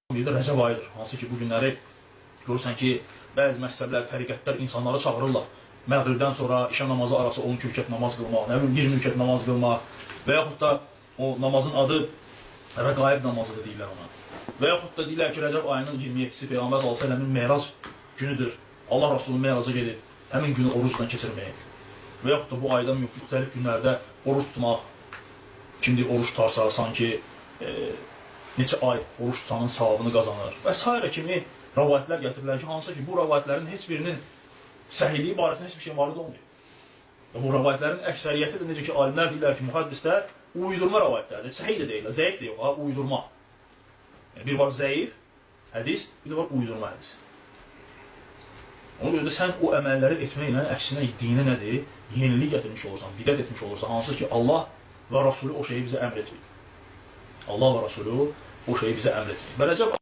Bir də Rəcəb ayıdır, hansı ki bu günləri görürsən ki, bəzi məzhəblər, təriqətlər insanları çağırırlar. Məğribdən sonra işə namazı arası 12 rükət namaz qılmaq, nə bilim 20 rükət namaz qılmaq və yaxud da o namazın adı rəqaib namazıdır deyirlər ona. Və yaxud da deyirlər ki, Rəcəb ayının 27-si Peyğəmbər s.ə.v-in Meyrac günüdür. Allah Rasulü Meyraca gedib, həmin günü orucla keçirmək. Və yaxud da bu ayda müxtəlif günlərdə oruç tutmaq, kimdir oruç tutarsa sanki neçə ay oruç tutanın savabını qazanır və s. kimi rəvayətlər gətirirlər ki, hansı ki bu rəvayətlərin heç birinin səhihliyi barəsində heç bir şey varid olmuyor. Və bu rəvayətlərin əksəriyyəti də necə ki alimlər deyirlər ki, mühəddislər uydurma rəvayətlərdir. Səhih də deyirlər, zəif də yox, uydurma. Bir var zəif hədis, bir də var uydurma hədis. Ona görə də sən o əməlləri etməklə əksinə dinə nədir? Yenilik gətirmiş olursan, bidət etmiş olursan, hansı ki Allah və Rasulü o şeyi bizə əmr etmir. Allah və Rasulü o şeyi bizə əmr etmir.